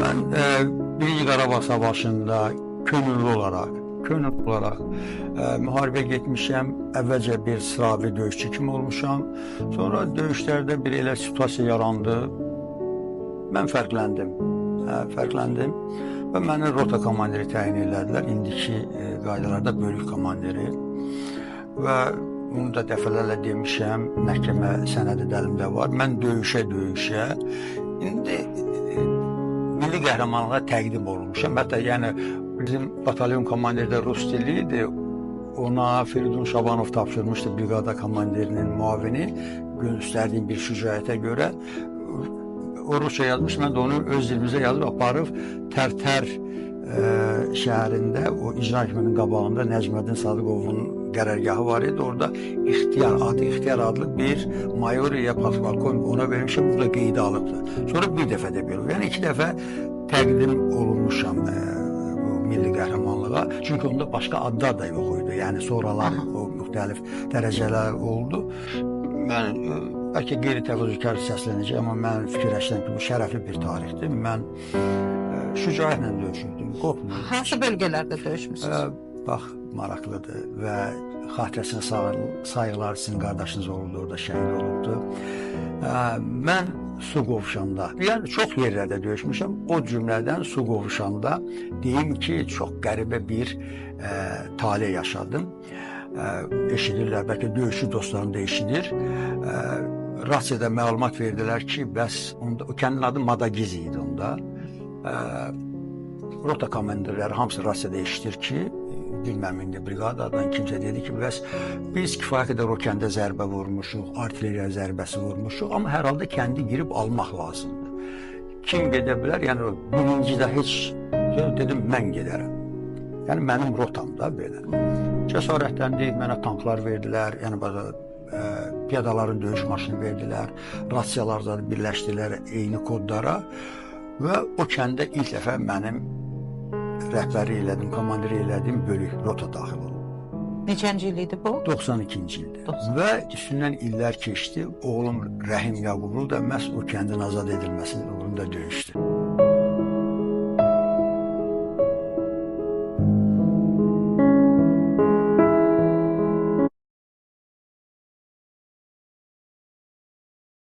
Ben Birinci Qarabağ Savaşında könüllü olarak müharibə getmişəm. Əvvəlcə bir sıravi döyüşçü kimi olmuşam. Sonra döyüşlərdə bir elə situasiya yarandı. Mən fərqləndim və məni rota komandiri təyin elədilər. İndiki qaydalarda bölük komandiri və bunu da dəfələrlə demişəm, məhkəmə sənədi də əlimdə var. Mən döyüşə indi milli qəhrəmanlığa təqdim olunmuşam. Hətta yəni bizim batalyon komandiri də rus dili idi. Ona Firidun Şabanov tapşırmışdı, briqada komandirinin müavini, göstərdiyim bir şücaətə görə. O rusça yazmış, mən də onu öz dilimizə yazıb aparıb Tərtər şəhərində, o icra hakiminin qabağında Nəcməddin Sadıqovun qərargahı var idi. Orada İxtiyar adlı bir mayor ya polkovnik ona vermişim, bu da qeydə alıbdır. Sonra bir dəfə də belə, yəni 2 dəfə təqdim olunmuşam bu milli qəhrəmanlığa. Çünki onda başqa adlar da yox idi. Yəni sonralar o müxtəlif dərəcələr oldu. Mən bəlkə qeyri-təvazökar səslənəcək, amma mən fikirləşirəm ki, bu şərəfli bir tarixdir. Mən şücaətlə döyüşürdüm, qorxmuyorum. Hansı bölgələrdə döyüşmüsünüz? Bax, maraqlıdır və xatirəsinə sayılar, sizin qardaşınız oldu, orada şəhid olubdu. Mən su qovuşanda, yəni çox yerlərdə döyüşmüşəm, o cümlədən su qovuşanda deyim ki, çox qəribə bir talih yaşadım. Eşidirlər, bəlkə döyüşçü dostlarım da eşidir. Rasiyada məlumat verdilər ki, bəs o kəndin adı Madagiz idi onda. Rota komandirləri hamısı rasiyada eşidir ki, bilməm indi briqadadan kimsə dedi ki, bəs biz kifayət qədər o kəndə zərbə vurmuşuq, artilleriya zərbəsi vurmuşuq, amma hər halda kəndi girib almaq lazımdır. Kim gedə bilər? Yəni birincidə heç dedim, mən gedərəm. Yəni mənim rotamda belə. Cəsarətləndik, mənə tanklar verdilər, yəni piyadaların döyüş maşını verdilər, rasiyalarda birləşdilər eyni kodlara və o kəndə ilk dəfə mənim rəhbəri elədim, komandiri elədim, bölük rota daxil oldu. Neçənci il idi bu? 92-ci ildə. Və üstündən illər keçdi, oğlum Rəhim Yaqublu da məhz o kəndin azad edilməsi uğrunda döyüşdü.